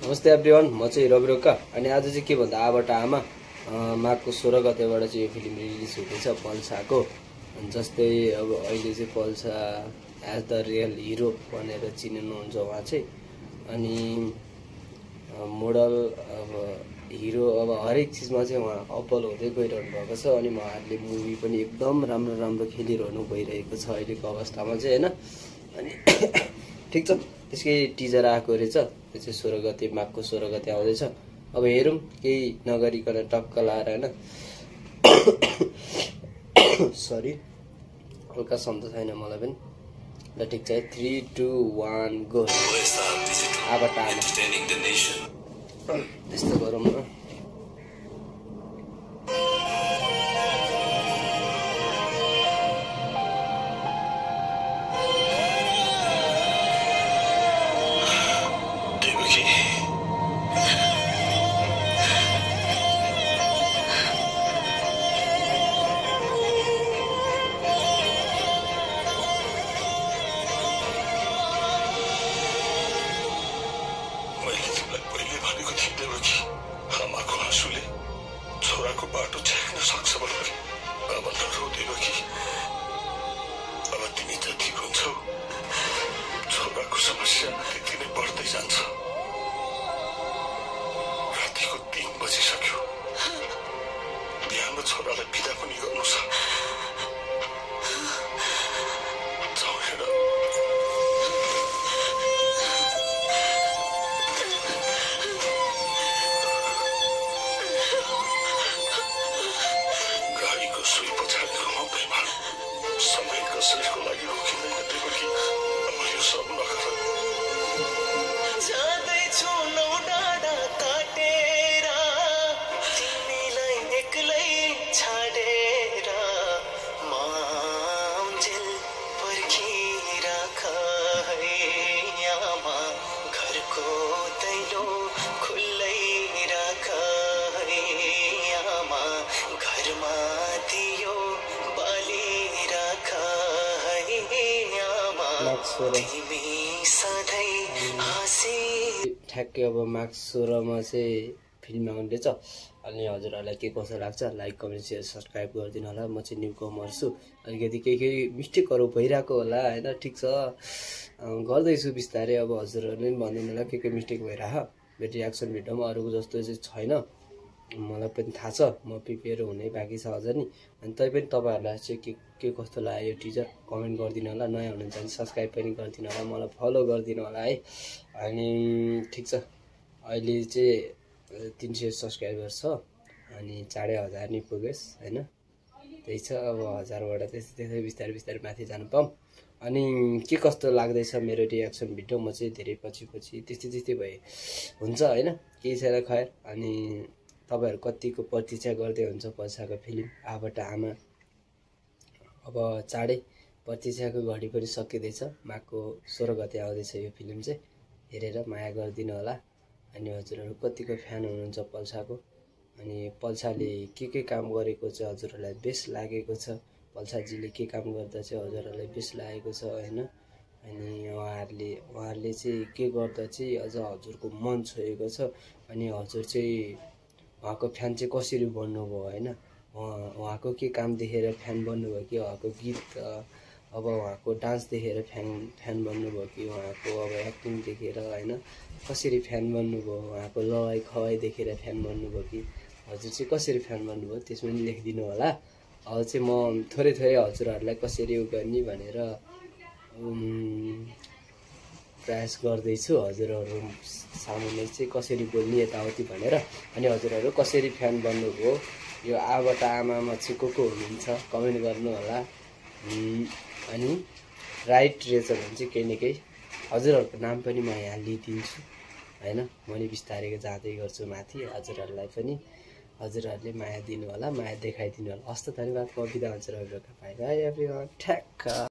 नमस्ते एभ्रिवान, म चाहिँ रवि रोका। अनि आज चाहिँ के भन्दा आबाट आमा माघको 16 गतेबाट चाहिँ यो फिल्म रिलिज हुँदैछ पल्साको। जस्तै अब अहिले चाहिँ पल्सा एज द रियल हिरो भनेर चिनिनुहुन्छ उहाँ चाहिँ। अनि मोडल अब हिरो अब हरेक चिजमा चाहिँ उहाँ अब्बल हुँदै गइरहनु भएको छ। अनि उहाँहरूले मुभी पनि एकदम राम्रो राम्रो खेलिरहनु भइरहेको छ अहिलेको अवस्थामा चाहिँ, होइन। अनि ठिक छ, त्यसकै टिजर आएको रहेछ। त्यो चाहिँ 16 गते माघको 16 गते आउँदैछ। अब हेरौँ, केही नगरिकन टक्क लाएर, होइन। सरी, हल्का सन्त छैन मलाई पनि। ल ठिक छ, 3, 2, 1 गो। आबाट आमा त्यस्तो गरौँ न। आमाको आँसुले छोराको बाटो छेक्न सक्छ भनेर अब नरो देवकी। अब तिमी जति हुन्छौ छोराको समस्या त्यति नै बढ्दै जान्छ। रातिको 3 बजिसक्यो, बिहान छोरालाई बिदा पनि गर्नु छ। कसैको लागि रोकिँदैन देवकी, अब यो सब नगर। जाँदैछु नौ डाँडा काटेर, तिमीलाई एक्लै छाडेर, माउन्जेल पर्खिराख है आमा, घरको दैलो खुल्लै राख है आमा, घरमा दियो ठ्याक्कै अब माघ 16मा चाहिँ फिल्म आउँदैछ। अनि हजुरहरूलाई के कसो लाग्छ लाइक कमेन्ट सेयर सब्सक्राइब गरिदिनु होला। म चाहिँ न्यू कमर छु, अलिकति केही मिस्टेकहरू भइरहेको होला, होइन। ठिक छ, गर्दैछु बिस्तारै। अब हजुरहरूले पनि भनिदिनु होला के मिस्टेक भइरह। रियाक्सन भिडियोमा अरूको जस्तो चाहिँ छैन, मलाई पनि थाहा छ। म प्रिपेयर हुनै बाँकी छ अझ नि। अनि तपाईँहरूलाई चाहिँ के कस्तो लाग्यो यो टिजर कमेन्ट गरिदिनु होला। नयाँ हुनुहुन्छ भने सब्सक्राइब पनि गरिदिनु होला, मलाई फलो गरिदिनु होला है। अनि ठिक छ, अहिले चाहिँ 300 सब्सक्राइबर छ। अनि 1000 नि पुगेस्, होइन। त्यही छ, अब 1000बाट त्यस्तै बिस्तारै बिस्तारै माथि जानु पाऊँ। अनि के कस्तो लाग्दैछ मेरो रियाक्सन भिडियो, म चाहिँ धेरै पछि त्यस्तै भए हुन्छ, होइन। केही छैन खैर। अनि तपाईँहरू कतिको प्रतीक्षा गर्दै हुन्छ पल्साको फिल्म आबाट आमा। अब चाँडै प्रतीक्षाको घडी पनि सकिँदैछ। माघको 16 गते आउँदैछ यो फिल्म चाहिँ, हेरेर माया गरिदिनु होला। अनि हजुरहरू कतिको फ्यान हुनुहुन्छ पल्साको, अनि पल्साले के काम गरेको चाहिँ हजुरहरूलाई बेस्ट लागेको छ, पल्साजीले के काम गर्दा चाहिँ हजुरहरूलाई बेस्ट लागेको छ, होइन। अनि उहाँहरूले चाहिँ के गर्दा चाहिँ अझ हजुरको मन छोएको छ। अनि हजुर चाहिँ उहाँको फ्यान चाहिँ कसरी बन्नुभयो, होइन। उहाँको के काम देखेर फ्यान बन्नुभयो कि उहाँको गीत, अब उहाँको डान्स देखेर फ्यान बन्नुभयो कि उहाँको अब एक्टिङ देखेर, होइन, कसरी फ्यान बन्नुभयो, उहाँको लवाई खवाई देखेर फ्यान बन्नुभयो कि हजुर चाहिँ कसरी फ्यान बन्नुभयो, त्यसमा पनि लेखिदिनु होला। अब चाहिँ म थोरै हजुरहरूलाई कसरी गर्ने भनेर प्रयास गर्दैछु, हजुरहरू सामुन्ने चाहिँ कसरी बोल्ने यताउति भनेर। अनि हजुरहरू कसरी फ्यान बन्नुभयो, यो आबाट आमामा चाहिँ को हुनुहुन्छ कमेन्ट गर्नु होला। अनि राइट रहेछ भने चाहिँ केही न केही हजुरहरूको नाम पनि म यहाँ लिइदिन्छु, होइन। म नि बिस्तारै जाँदै गर्छु माथि। हजुरहरूलाई पनि हजुरहरूले माया दिनु होला, माया देखाइदिनु होला। हस्त धन्यवाद, म बिदा हुन्छु। रवि रोका, बाइ बाइ एभ्रिवान, ठ्याक्क।